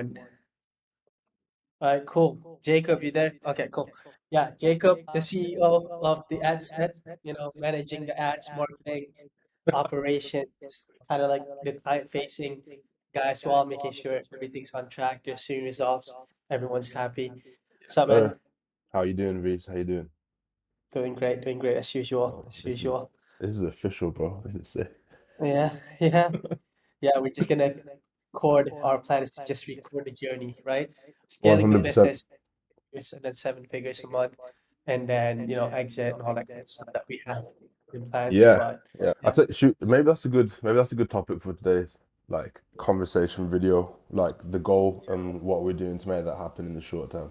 EP1. All right, cool. Jacob, you there? Okay, cool. Yeah, Jacob, the CEO of the ad set, managing the ads, marketing, operations, kind of like the client-facing guy as well, making sure everything's on track, there's seeing results, everyone's happy. What's up, man? Sir, how you doing, Reeze? How you doing? Doing great as usual, Oh, as usual. this is official, bro. This is sick. Yeah, yeah, yeah. We're just gonna record. Our plan is to just record the journey, right? Scaling the 100%. business, and then 7 figures a month, and then exit and all that good stuff that we have in plans. Yeah, But yeah. I yeah, tell shoot, maybe that's a good topic for today's like conversation video, like the goal and what we're doing to make that happen in the short term.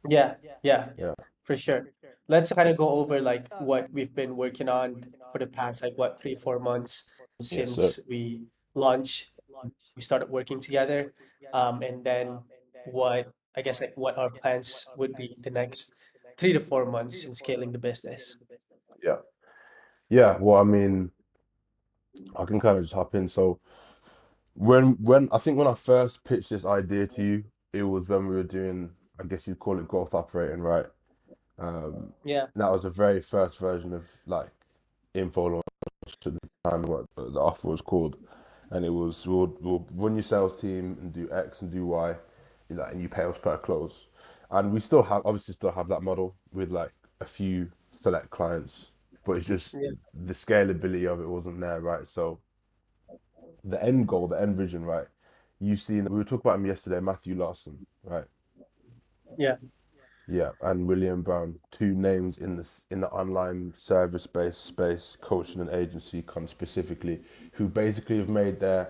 yeah, yeah, Yeah. for sure. Let's kind of go over like what we've been working on for the past like what 3 4 months Yes, sir. since we launched. We started working together, and then what I guess like what our plans would be the next 3 to 4 months in scaling the business. Yeah. Yeah. Well, I mean, I can kind of just hop in. So when I think when I first pitched this idea to you, it was when we were doing, I guess you'd call it growth operating, right? Um, Yeah, that was the very first version of like info launch at the time, what the offer was called, and it was we'll run your sales team and do X and do Y, like, and you pay us per close, and we still have obviously still have that model with like a few select clients, but it's just yeah, the scalability of it wasn't there, right? So the end goal, the end vision, right? You've seen we were talking about him yesterday, Matthew Larson, right? yeah, Yeah, and William Brown, two names in the online service-based space, coaching and agency specifically, who basically have made their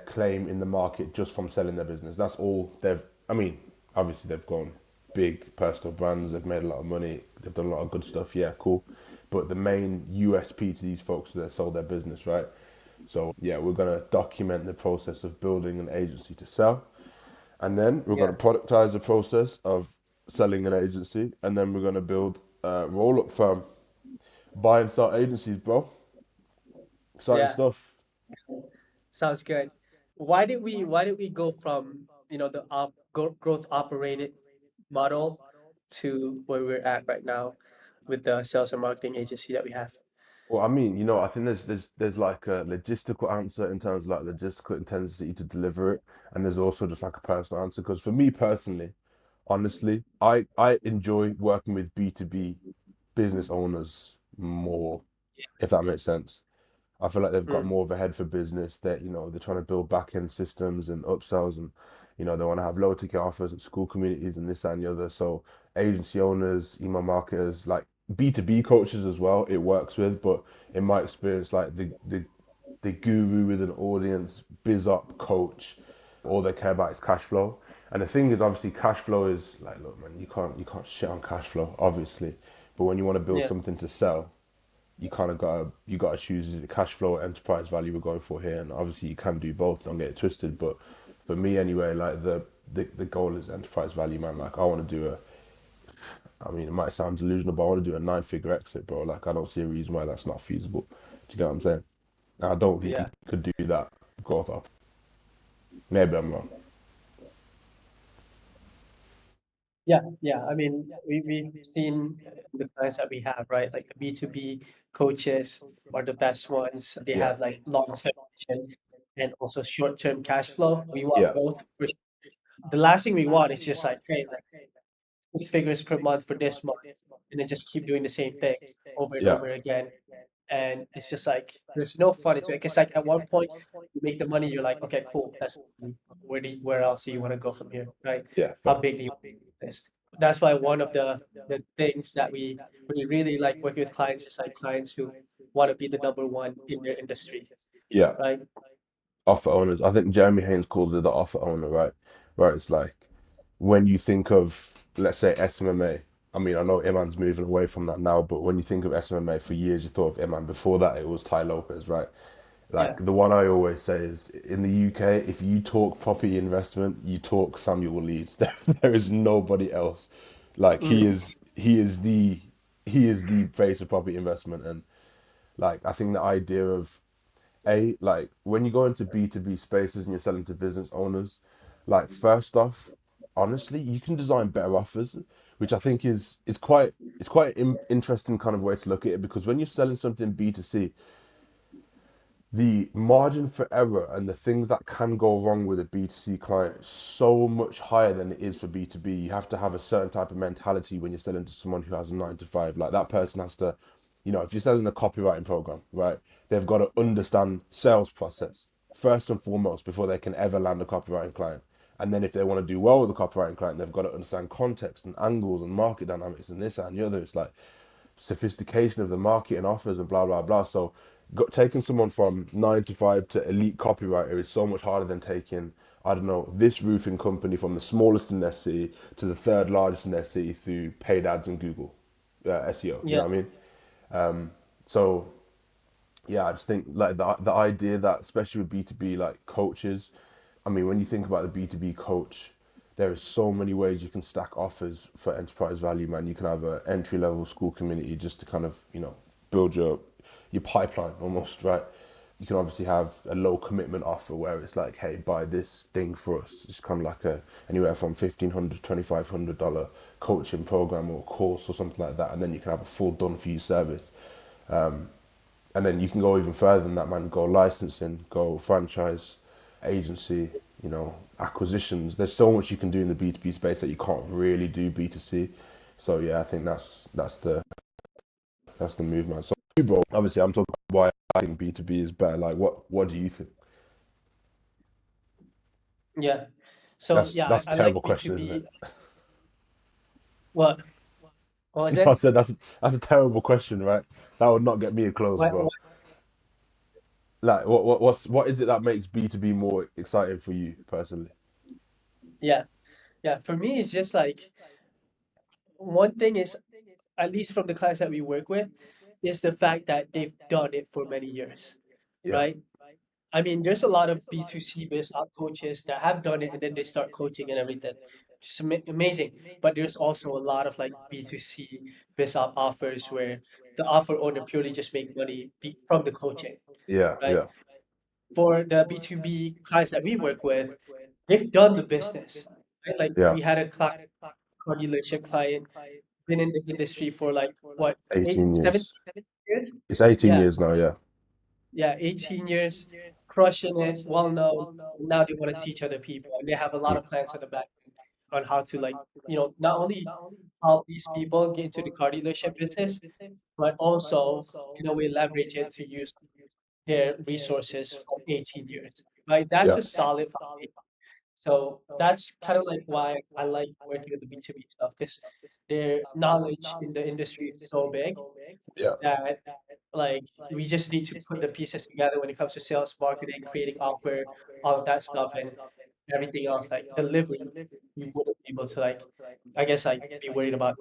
claim in the market just from selling their business. That's all they've. I mean, obviously they've gone big personal brands. They've made a lot of money. They've done a lot of good stuff. Yeah, cool. But the main USP to these folks is they sold their business, right? So yeah, we're gonna document the process of building an agency to sell, and then we're yeah, going to productize the process of selling an agency, and then we're going to build a roll-up firm, buy and sell agencies, bro. Exciting yeah. stuff. Sounds good. Why did we go from the growth operated model to where we're at right now with the sales and marketing agency that we have? Well, I mean, I think there's like a logistical answer in terms of like logistical intensity to deliver it, and there's also just like a personal answer. Because for me personally, honestly, I enjoy working with B2B business owners more, if that makes sense. I feel like they've got Mm, more of a head for business. That they're trying to build back end systems and upsells, and they want to have low ticket offers at school communities and this that, and the other. So agency owners, email marketers, like B2B coaches as well, it works with. But in my experience, like the guru with an audience, biz up coach, all they care about is cash flow. And the thing is, obviously, cash flow is like, look, man, you can't shit on cash flow, obviously. But when you want to build yeah, something to sell, you gotta choose, is it cash flow or enterprise value we're going for here, and obviously you can do both, don't get it twisted, but for me anyway, like the goal is enterprise value, man. Like I want to do I mean, it might sound delusional, but I want to do a 9-figure exit, bro. Like I don't see a reason why that's not feasible. Do you get what I'm saying? And I don't think you yeah. could do that growth up. Maybe I'm wrong. Yeah, yeah. I mean, we've seen the clients that we have, right? Like the B2B coaches are the best ones. They Yeah, have like long-term vision and also short-term cash flow. We want yeah, both. The last thing we want is just like, hey, like 6 figures per month for this month, and then just keep doing the same thing over and yeah, over again. And it's just like there's no fun. It's because like at one point you make the money, you're like, okay, cool. That's where else do you want to go from here, right? yeah. How Facts. big do you want this? That's why one of the things that we really like working with clients is like clients who want to be the number one in their industry, Yeah. right? Offer owners. I think Jeremy Haynes calls it the offer owner, right? Right. It's like when you think of, let's say, SMMA. I mean, I know Iman's moving away from that now, but when you think of SMMA, for years you thought of Iman. Before that, it was Ty Lopez, right? Yeah. Like the one I always say is in the UK, if you talk property investment, you talk Samuel Leeds. There is nobody else. Like he Mm, is, he is the, he is the face of property investment, and like I think the idea of like when you go into B2B spaces and you're selling to business owners, Like first off, honestly, you can design better offers, which I think is quite it's quite interesting kind of way to look at it because when you're selling something B2C, the margin for error and the things that can go wrong with a B2C client is so much higher than it is for B2B. You have to have a certain type of mentality when you're selling to someone who has a 9 to 5. Like that person has to, if you're selling a copywriting program, right? They've got to understand sales process first and foremost before they can ever land a copywriting client. And then if they want to do well with the copywriting client, they've got to understand context and angles and market dynamics and this and the other. It's like sophistication of the market and offers and blah blah blah. So taking someone from 9 to 5 to elite copywriter is so much harder than taking, I don't know, this roofing company from the smallest in their city to the third largest in their city through paid ads and Google SEO. You Yeah, know what I mean? So yeah, I just think like the idea that especially with B2B like coaches, I mean when you think about the B2B coach, there is so many ways you can stack offers for enterprise value, man. You can have an entry level school community just to kind of, build your pipeline almost, right? You can obviously have a low commitment offer where it's like, hey, buy this thing for us. It's kind of like a anywhere from $1,500 to $2,500 coaching program or course or something like that, and then you can have a full done for you service. And then you can go even further than that, man. Go licensing, go franchise, agency, acquisitions. There's so much you can do in the B2B space that you can't really do B2C. So yeah, I think that's the move, man. So you, bro, obviously I'm talking about why I think B2B is better. Like what do you think? yeah. So That's yeah, that's a I terrible like question, isn't it? B2B. What? What was I it? said that's a terrible question, right? That would not get me a close, What, bro. what? Like what is it that makes B2B more exciting for you personally? Yeah, yeah. For me, it's just like one thing is, at least from the clients that we work with, is the fact that they've done it for many years, Yeah. right? I mean, there's a lot of B2C based coaches that have done it and then they start coaching and everything, which is amazing. But there's also a lot of like B2C based offers where the offer owner purely just make money from the coaching, Yeah, right? yeah, For the B2B clients that we work with, they've done the business, right? Like yeah. we had a car dealership client, been in the industry for like what, eight, 18 17 years. years? It's 18 Yeah, years now, yeah. yeah, 18 years, crushing it, well known. And now they want to teach other people, and they have a lot of plans on the back end on how to like, not only help these people get into the car dealership business, but also in a way leverage it to use their resources for 18 years. Right? That's Yeah. a solid foundation. So that's kind of like why I like working with the B2B stuff because their knowledge in the industry is so big Yeah. that like we just need to put the pieces together when it comes to sales, marketing, creating offer, all of that stuff, and everything else like delivery. We wouldn't be able to like, I guess like be worried about.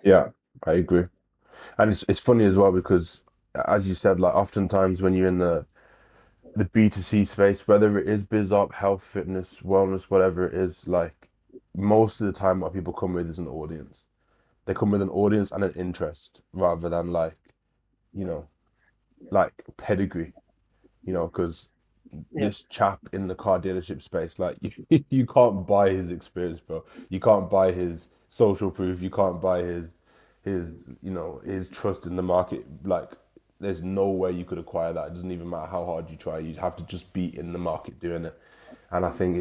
Yeah, I agree. And it's funny as well because as you said, like oftentimes when you're in the B2C space, whether it is biz up, health, fitness, wellness, whatever it is, like most of the time what people come with is an audience. They come with an audience and an interest rather than you know, like pedigree, because Yeah, this chap in the car dealership space, like you can't buy his experience, bro. You can't buy his social proof. You can't buy his his trust in the market. Like there's no way you could acquire that. It doesn't even matter how hard you try. You'd have to just be in the market doing it. And I think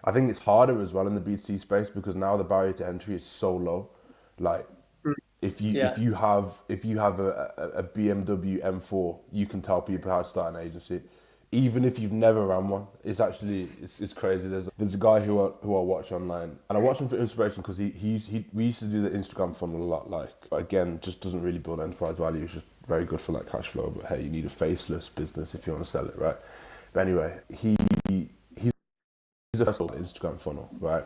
I think it's harder as well in the B2C space because now the barrier to entry is so low. Like mm, if you if yeah, you have if you have a BMW M4, you can tell people how to start an agency, even if you've never ran one. It's crazy. There's a guy who I watch online, and I watch him for inspiration because he we used to do the Instagram funnel a lot. Like again, just doesn't really build enterprise value. It's just very good for like cash flow. But hey, you need a faceless business if you want to sell it, right? But anyway, he's a first Instagram funnel, right?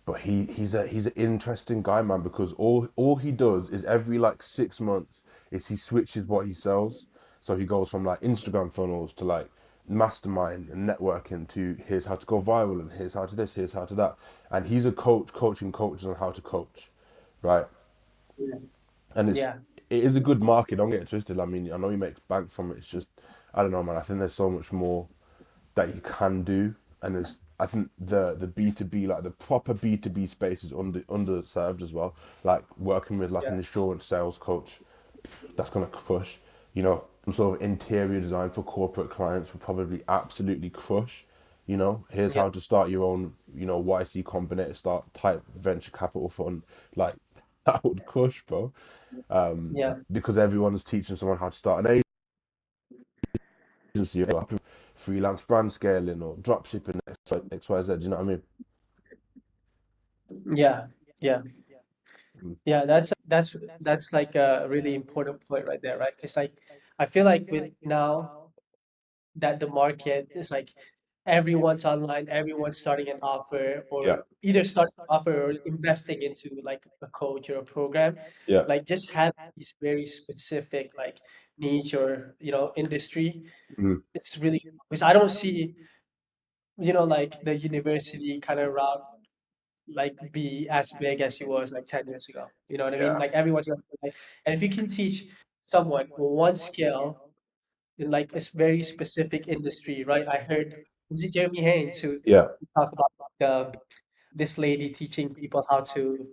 But he's an interesting guy, man, because all he does is every like 6 months is he switches what he sells. So he goes from like Instagram funnels to like mastermind and networking to here's how to go viral and here's how to this, here's how to that. And he's a coach coaching coaches on how to coach, right? yeah, And yeah, it is a good market. Don't get it twisted. I mean, I know he makes bank from it. It's just I don't know, man. I think there's so much more that you can do. and there's I think the B2B, like the proper B2B space is underserved as well. Like working with like yeah, an insurance sales coach, that's gonna crush. You know, some sort of interior design for corporate clients will probably absolutely crush. You know, here's yeah, how to start your own, you know, YC Combinator start type venture capital fund. Like that would crush, bro. yeah, Because everyone is teaching someone how to start an agency, or freelance brand scaling or drop shipping XYZ. You know what I mean? yeah, yeah. Mm. Yeah, that's like a really important point right there, right? Because like I feel like with now that the market is like everyone's online, everyone's starting an offer Yeah, or either starting an offer or investing into like a coach or a program, yeah. like just have these very specific like niche or industry. Mm. It's really because I don't see like the university kind of route like be as big as it was like 10 years ago. You know what I mean? Yeah, Like everyone's like, and if you can teach someone one skill in like a very specific industry, right? I heard was it Jeremy Haynes who yeah. talk about this lady teaching people how to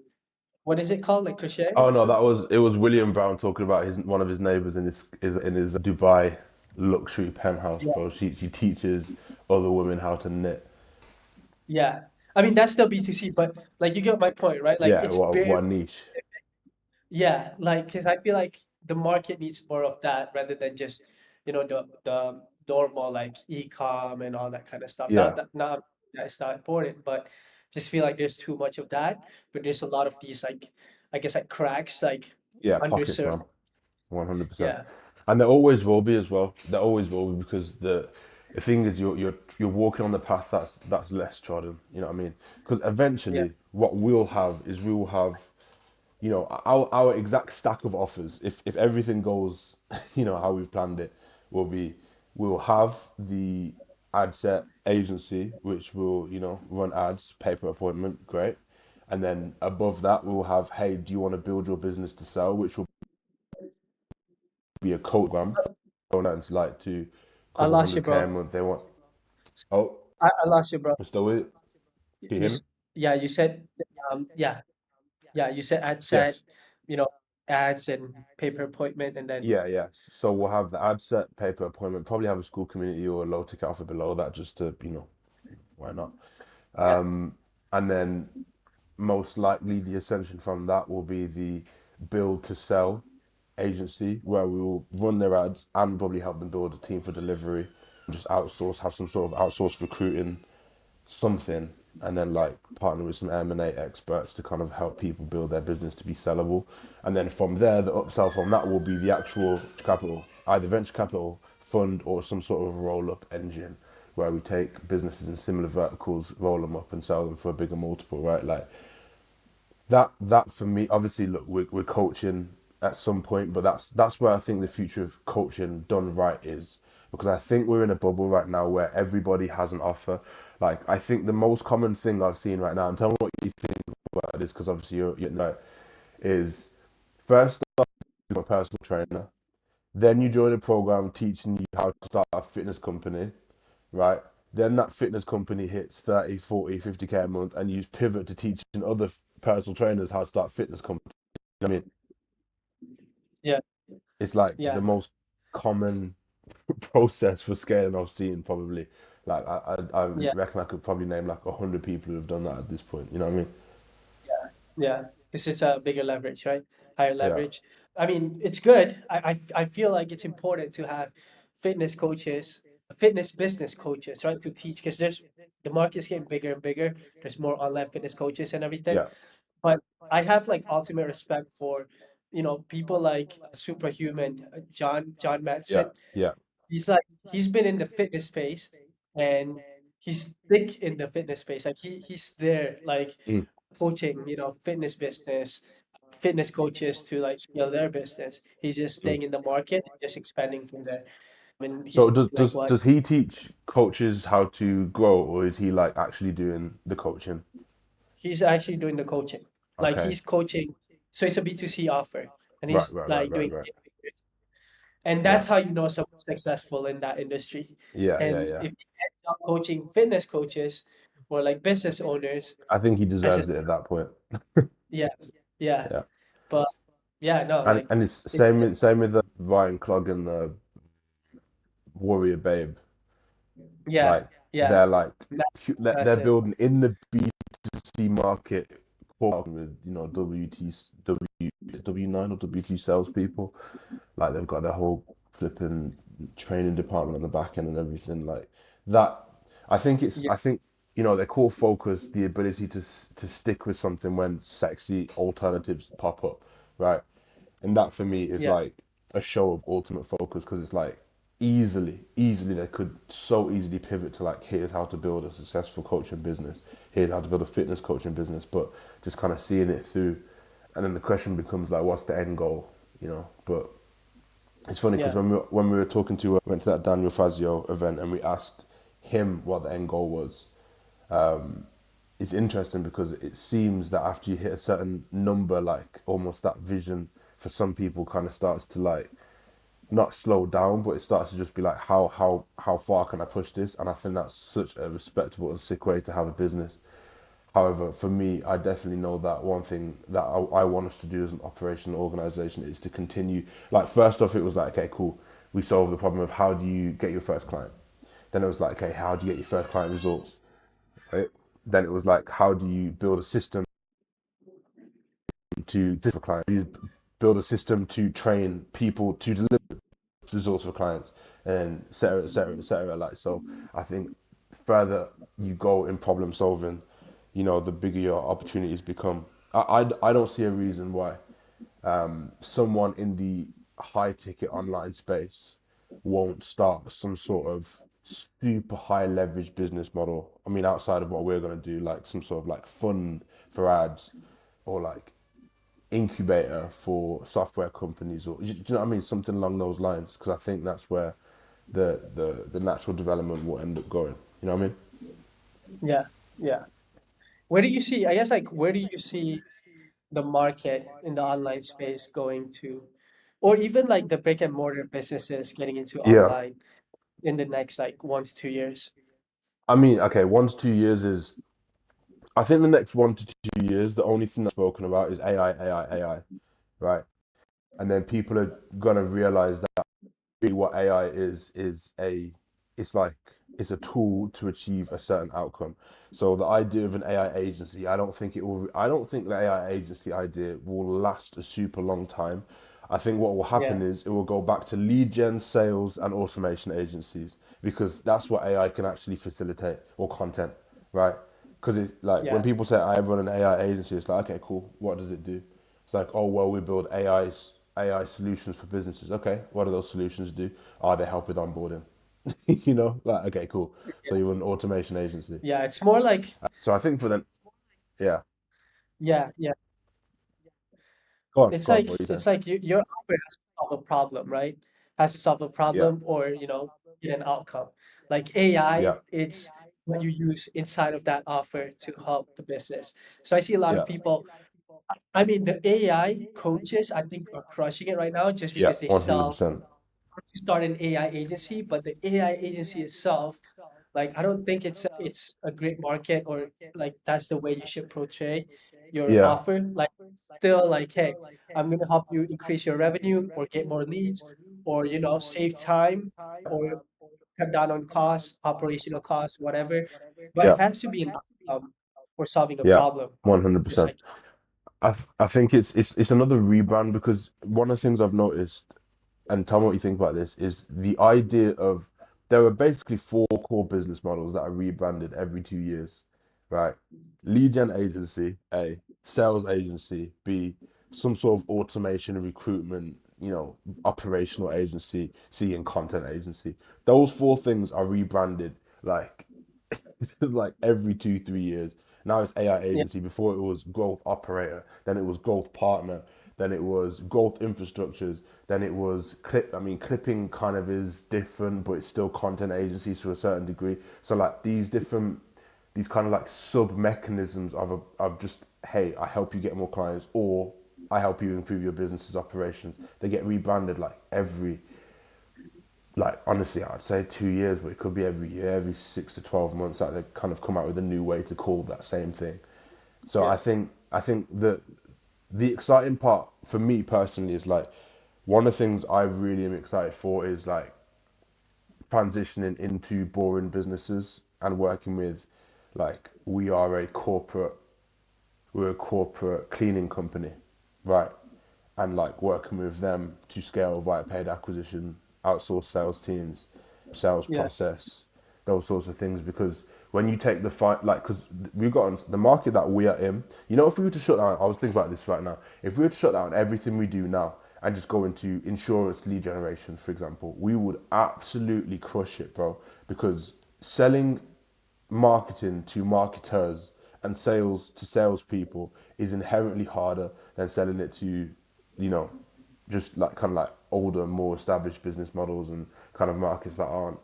what is it called like crochet Oh or no, something? it was William Brown talking about his one of his neighbors in his Dubai luxury penthouse, Yeah, bro. She teaches other women how to knit. yeah. I mean that's still B2C, but like you get my point, right? Like Yeah, it's very what a niche. yeah, like because I feel like the market needs more of that rather than just the normal like e-com and all that kind of stuff. Yeah, Not that's not important, but just feel like there's too much of that. But there's a lot of these like I guess like cracks like yeah, pockets, underserved. man. 100%. Yeah, And there always will be as well. There always will be because the thing is you're walking on the path that's less trodden. You know what I mean? Because yeah, eventually, what we'll have is we'll have, you know, our exact stack of offers. If everything goes, you know, how we've planned it, will be we'll have the ad set agency which will, you know, run ads, pay per appointment, great. And then above that, we'll have, hey, do you want to build your business to sell, which will be a coach program. Owners like to a I couple lost you, hundred K a bro. month. They want. Oh, I lost you, bro. I'm still with it. Can you You hear me? s- yeah, you said yeah, yeah, you said ad set, Yes. you know, ads and pay per appointment, and then Yeah, yeah. So we'll have the ad set, paper appointment, probably have a school community or a low ticket offer below that just to, you know, why not? yeah, And then most likely the ascension from that will be the build to sell agency where we will run their ads and probably help them build a team for delivery, just outsource, have some sort of outsourced recruiting something, and then like partner with some M&A experts to kind of help people build their business to be sellable. And then from there, the upsell from that will be the actual capital, either venture capital fund or some sort of roll up engine where we take businesses in similar verticals, roll them up and sell them for a bigger multiple, right? Like that for me, obviously, look, we're coaching at some point, but that's where I think the future of coaching done right is, because I think we're in a bubble right now where everybody has an offer. Like I think the most common thing I've seen right now, and tell me what you think about this, because obviously you're right, is first start with a personal trainer, then you join a program teaching you how to start a fitness company, right? Then that fitness company hits 30, 40, 50K a month, and you pivot to teaching other personal trainers how to start fitness companies. I mean, yeah, it's like the yeah, most common process for scaling I've seen probably. Like I yeah. reckon I could probably name like 100 people who have done that at this point. You know what I mean? Yeah, yeah. This is a bigger leverage, right? Higher Yeah, leverage. I mean, it's good. I feel like it's important to have fitness coaches, fitness business coaches, right? To teach because the market's getting bigger and bigger. There's more online fitness coaches and everything. yeah, But I have like ultimate respect for, people like superhuman John yeah, Matson. yeah. He's been in the fitness space and he's thick in the fitness space. Like he's there like Mm, coaching, fitness business, fitness coaches to like scale their business. He's just mm. staying in the market and just expanding from there. I mean, he's So like what? does he teach coaches how to grow, or is he like actually doing the coaching? He's actually doing the coaching. Like Okay, he's coaching. So it's a B2C offer and right, he's right, right, like right, doing right. and Yeah, that's how you know someone's successful in that industry. yeah, yeah, And yeah. if stop coaching fitness coaches or like business owners. I think he I deserves just it at that point. yeah, yeah. Yeah, But yeah, no, and like it's it's same with Ryan Clogg and the Warrior Babe. yeah, Like yeah, they're like they're massive. building in the B2C market with W9 or WT salespeople. Like they've got their whole flipping training department on the back end and everything like that. Yeah, I think their core focus, the ability to stick with something when sexy alternatives pop up, right? And that for me is yeah, like a show of ultimate focus because it's like easily they could so easily pivot to like here's how to build a successful coaching business, here's how to build a fitness coaching business, but just kind of seeing it through, and then the question becomes like, what's the end goal, But it's funny because yeah, when we were talking to went to that Daniel Fazio event and we asked him what the end goal was. It's interesting because it seems that after you hit a certain number, like almost that vision for some people kind of starts to like not slow down, but it starts to just be like how far can I push this? And I think that's such a respectable and sick way to have a business. However, for me, I definitely know that one thing that I want us to do as an operational organization is to continue. Like, first off, it was like, okay, cool. We solved the problem of how do you get your first client. Then it was like, okay, how do you get your first client results? Right? Then it was like, how do you build a system for clients? You build a system to train people to deliver results for clients, and et cetera, et cetera, et cetera. Like, so I think further you go in problem solving, the bigger your opportunities become. I don't see a reason why someone in the high ticket online space won't start some sort of super high leverage business model. I mean, outside of what we're going to do, like some sort of like fund for ads or like incubator for software companies, or do you know what I mean? Something along those lines, because I think that's where the natural development will end up going. You know what I mean? yeah, yeah. Where do you see, I guess, like, where do you see the market in the online space going to, or even like the brick and mortar businesses getting into Yeah. online in the next like 1 to 2 years? I mean, okay, 1 to 2 years is, I think the next 1 to 2 years, the only thing that's spoken about is AI, AI, AI, right? And then people are gonna realize that really what AI it's like it's a tool to achieve a certain outcome. So the idea of an AI agency, I don't think the AI agency idea will last a super long time. I think what will Yeah, happen is it will go back to lead gen, sales, and automation agencies because that's what AI can actually facilitate, or content, right? Because it's like when yeah, people say I run an AI agency, it's like, okay, cool. What does it do? It's like, oh well, we build AI solutions for businesses. Okay, what do those solutions do? Are they help with onboarding? Like, okay, cool. So yeah, you're an automation agency. yeah. It's more like So I think for them, yeah. yeah, yeah. Go on. What are you saying? It's like your offer has to solve a problem, right? Has to solve a Yeah, problem or get an outcome. Like AI, yeah, it's what you use inside of that offer to help the business. So I see a lot of yeah, people. I mean, the AI coaches, I think, are crushing it right now just yeah. because they sell 100%. to start an AI agency, but the AI agency itself, like I don't think it's a great market or like that's the way you should portray your Yeah, offer. Like still like, hey, I'm gonna help you increase your revenue or get more leads or save time or cut down on costs, operational costs, whatever. But yeah, it has to be an outcome or solving a yeah. problem. Just 100%. like I think it's another rebrand because one of the things I've noticed, and tell me what you think about this, is the idea of there are basically four core business models that are rebranded every 2 years, right? Lead gen agency, A, sales agency, B, some sort of automation and recruitment, operational agency, C, and content agency. Those four things are rebranded like like every 2 3 years. Now it's AI yeah, agency. Before it was growth operator, then it was growth partner, then it was growth infrastructures, then it was clip. I mean, clipping kind of is different, but it's still content agencies to a certain degree. So like these kind of like sub mechanisms of just, hey, I help you get more clients, or I help you improve your business's operations. They get rebranded like like honestly, I'd say 2 years, but it could be every year, every 6 to 12 months that they kind of come out with a new way to call that same thing. So Yeah. I think that the exciting part for me personally is like one of the things I really am excited for is like transitioning into boring businesses and working with like we're a corporate cleaning company, right? And like working with them to scale via paid acquisition, outsource sales teams, sales Yeah. process, those sorts of things. Because when you take the fight, like, because we've got the market that we are in, if we were to shut down, I was thinking about this right now, if we were to shut down everything we do now and just go into insurance lead generation, for example, we would absolutely crush it, bro. Because selling marketing to marketers and sales to salespeople is inherently harder than selling it to, you know, just like kind of like older, more established business models and kind of markets that aren't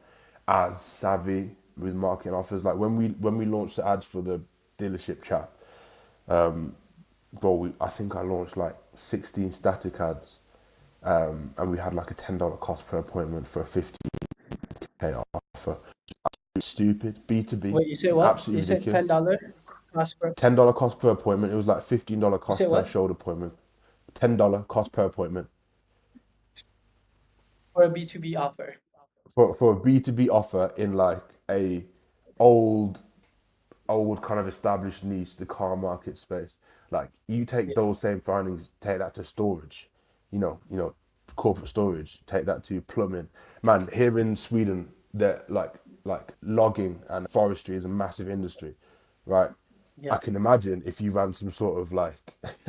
as savvy with marketing offers. Like when we launched the ads for the dealership chat, bro, I think I launched like 16 static ads, and we had like a $10 cost per appointment for a 50K offer. Stupid. B2B. Wait, you said It's what? You absolutely said ridiculous. $10 cost per. $10 cost per appointment. It was like $15 You cost said per what? showed appointment. $10 cost per appointment For a B2B offer. for a B2B offer in like a old old kind of established niche, the car market space. Like you take Yeah. those same findings, take that to storage, corporate storage, take that to plumbing. Man, here in Sweden, that like logging and forestry is a massive industry, right? I Yeah. can imagine if you ran some sort of like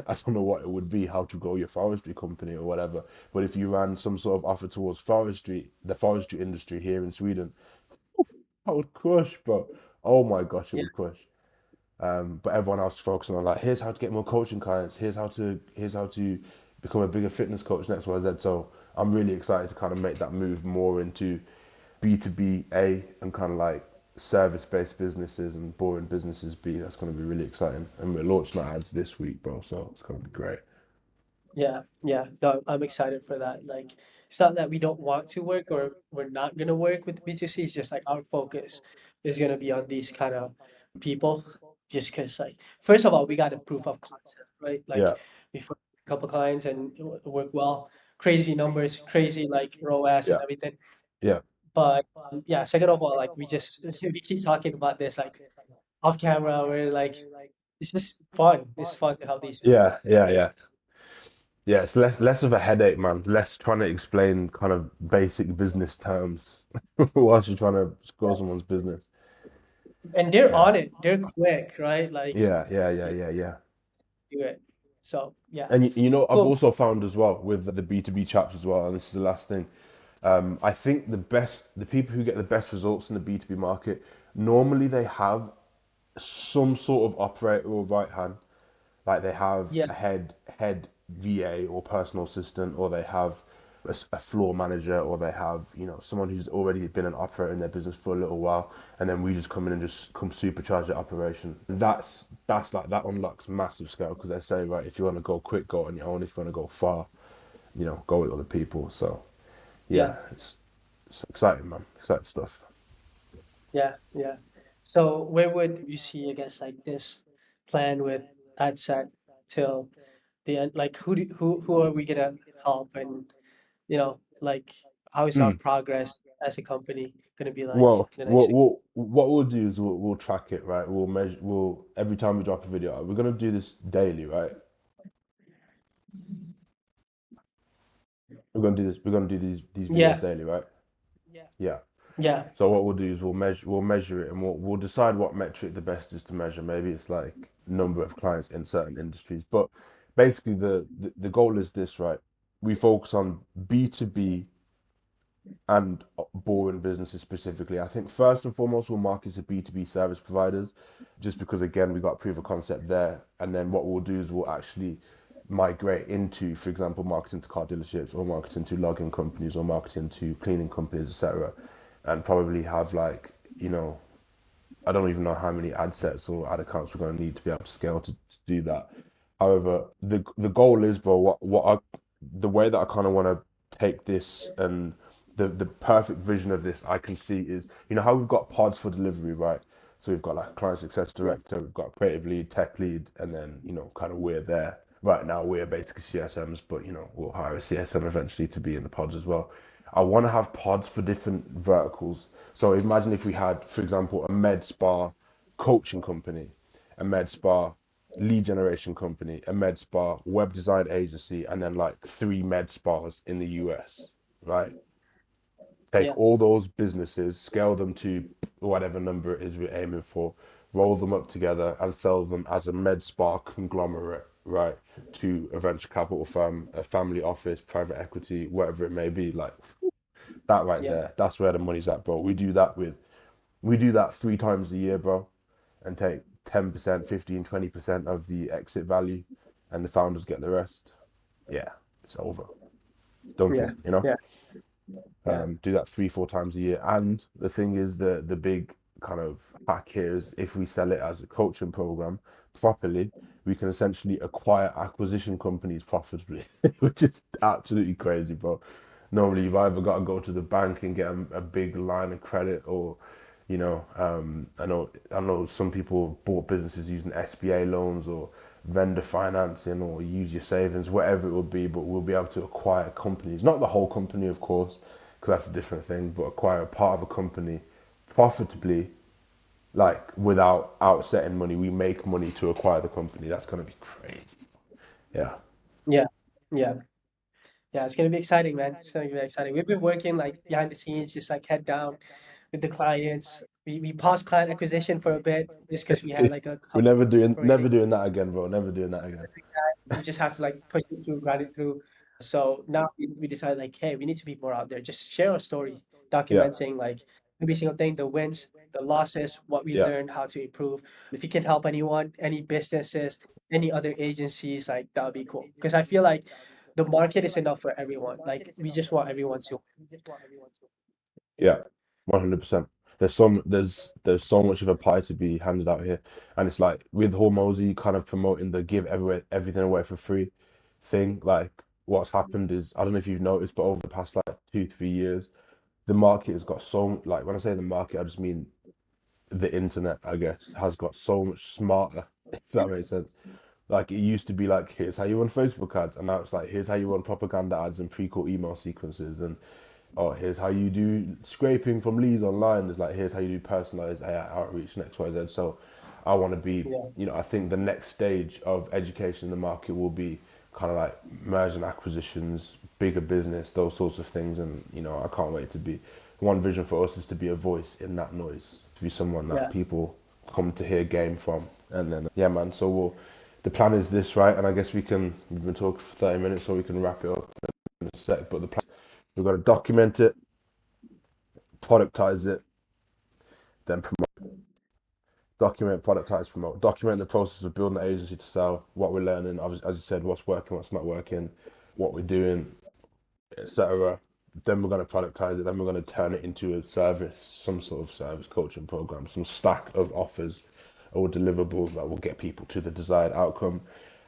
I don't know what it would be, how to grow your forestry company or whatever, but if you ran some sort of offer towards forestry, the forestry industry here in Sweden, I would crush, bro. Oh my gosh, it Yeah. would crush. But everyone else is focusing on like, here's how to get more coaching clients. Here's how to become a bigger fitness coach. Next Y Z. So I'm really excited to kind of make that move more into B2B A and kind of like service based businesses and boring businesses B. That's going to be really exciting. And we're launching our ads this week, bro. So it's going to be great. Yeah, yeah. No, I'm excited for that. Like, it's not that we don't want to work or we're not gonna work with B2C. It's just like our focus is gonna be on these kind of people. Just because, like, first of all, we got a proof of concept, right? Like, Yeah, we found a couple clients and it work well. Crazy numbers, crazy like ROAS and yeah, everything. yeah, But yeah, second of all, like we just we keep talking about this like off camera. We're like, it's just fun. It's fun to have these. yeah, yeah, yeah. Yeah, it's less of a headache, man. Less trying to explain kind of basic business terms whilst you're trying to grow someone's business. And they're Yeah, on it. They're quick, right? Like yeah, yeah, yeah, they yeah, yeah. do it. So yeah, And I've cool. also found as well with the B2B chaps as well, and this is the last thing. I think the people who get the best results in the B2B market, normally they have some sort of operator or right hand. Like they have Yeah, a head VA or personal assistant, or they have a floor manager, or they have someone who's already been an operator in their business for a little while, and then we just come in and just come supercharge the operation. That's like that unlocks massive scale because they say, right, if you want to go quick, go on your own. If you want to go far, go with other people. So yeah, yeah, it's exciting, man. Exciting stuff. yeah, yeah. So where would you see, I guess, like this plan with ad set till the end? Like who are we gonna help, and like how is our Mm. progress as a company gonna be like Well, the next what 6? what we'll do is we'll track it, right? We'll measure. We'll every time we drop a video, we're gonna do this daily, right? We're gonna do this. We're gonna do these videos Yeah, daily, right? Yeah. yeah, So what we'll do is we'll measure it and we'll decide what metric the best is to measure. Maybe it's like number of clients in certain industries, but basically the goal is this, right? We focus on B2B and boring businesses specifically. I think first and foremost we'll market to B2B service providers, just because again we got proof of concept there, and then what we'll do is we'll actually migrate into, for example, marketing to car dealerships or marketing to logging companies or marketing to cleaning companies, etc., and probably have like I don't even know how many ad sets or ad accounts we're going to need to be able to scale to do that. However, the goal is, bro, the way that I kind of want to take this and the perfect vision of this I can see is, you know how we've got pods for delivery, right? So we've got like client success Yeah. director, we've got creative lead, tech lead, and then kind of we're there. Right now we're basically CSMs, but we'll hire a CSM eventually to be in the pods as well. I want to have pods for different verticals. So imagine if we had, for example, a med spa coaching company, a med spa lead generation company, a med spa web design agency, and then like three med spas in the US, right? Take Yeah. all those businesses, scale them to whatever number it is we're aiming for, roll them up together and sell them as a med spa conglomerate, right? To a venture capital firm, a family office, private equity, whatever it may be. Like that right Yeah. there, that's where the money's at, bro. We do that 3 times a year, bro, and take 10%, 15, 20% of the exit value, and the founders get the rest. Yeah, it's over. It's done Yeah. for. Yeah. Yeah. Do that 3, 4 times a year. And the thing is, the big kind of hack here is if we sell it as a coaching program properly, we can essentially acquire acquisition companies profitably, which is absolutely crazy, bro. Normally, you've either got to go to the bank and get a big line of credit, or I know some people bought businesses using SBA loans or vendor financing, or use your savings, whatever it would be, but we'll be able to acquire companies, not the whole company, of course, because that's a different thing, but acquire a part of a company profitably, like without outsetting money. We make money to acquire the company. That's going to be crazy. Yeah. Yeah. Yeah. Yeah. It's gonna be exciting, man. It's gonna be exciting. We've been working like behind the scenes, just like head down with the clients. We paused client acquisition for a bit just because we had like a We're couple never operating. doing that again, bro. Never doing that again. We just have to like push it through, grind it through. So now we decided like, hey, we need to be more out there. Just share our story, Yeah. documenting like every single thing, the wins, the losses, what we Yeah. learned, how to improve. If you can help anyone, any businesses, any other agencies, like that would be cool. Because I feel like the market is enough for everyone. Like we just want everyone to. Yeah, 100%. There's so much of a pie to be handed out here, and it's like with Hormozy kind of promoting the give everything away for free thing. Like what's happened is, I don't know if you've noticed, but over the past like 2, 3 years, the market has got so, like, when I say the market, I just mean the internet, I guess, has got so much smarter, if that makes sense. Like it used to be like, here's how you run Facebook ads, and now it's like, here's how you run propaganda ads and pre-call email sequences, and oh, here's how you do scraping from leads online. It's like, here's how you do personalized AI outreach and XYZ. So I want to be, Yeah, I think the next stage of education in the market will be kind of like merger and acquisitions, bigger business, those sorts of things. And, I can't wait to be, one vision for us is to be a voice in that noise, to be someone that yeah, people come to hear game from. And then, yeah, man. So the plan is this, right? And I guess we've been talking for 30 minutes, so we can wrap it up in a sec. But the plan, we've got to document it, productize it, then promote. Document, productize, promote. Document the process of building the agency to sell, what we're learning, as you said, what's working, what's not working, what we're doing, etc. Then we're going to productize it. Then we're going to turn it into a service, some sort of service coaching program, some stack of offers or deliverables that will get people to the desired outcome.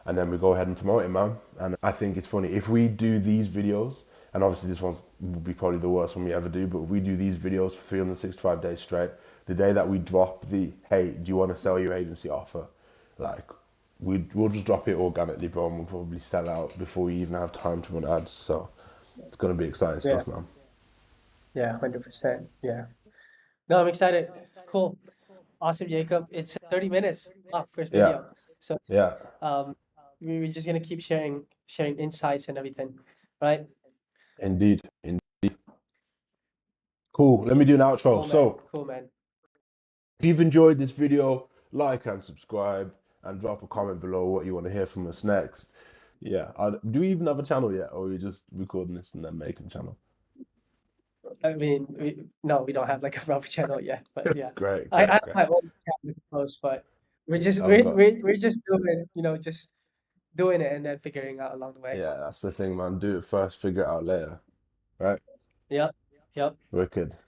And then we go ahead and promote it, man. And I think it's funny if we do these videos, and obviously this one will be probably the worst one we ever do, but we do these videos for 365 days straight. The day that we drop the, hey, do you want to sell your agency offer? Like, we'll just drop it organically, bro, and we'll probably sell out before we even have time to run ads. So it's gonna be exciting yeah, stuff, man. yeah, 100%. Yeah. No, I'm excited. Cool. Awesome, Jacob. It's 30 minutes. Wow, first Yeah, video. So yeah, um we're just gonna keep sharing insights and everything. Right? indeed, indeed. Cool. Let me do an outro. Cool, man. So, Cool, man. if you've enjoyed this video, like and subscribe, and drop a comment below what you want to hear from us next. Yeah, do we even have a channel yet, or are we just recording this and then making a channel? I mean, no, we don't have like a proper channel yet, but yeah. Great, I great, have great. my own channel post, but we're just I've got, we're just doing, just doing it and then figuring out along the way. yeah, that's the thing, man. Do it first, figure it out later. Right? Yep. Yep. Wicked. All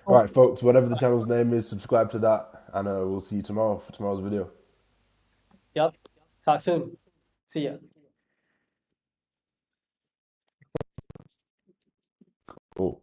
Cool. right, folks, whatever the channel's name is, subscribe to that, and we'll see you tomorrow for tomorrow's video. Yep. Talk soon. See ya. Cool.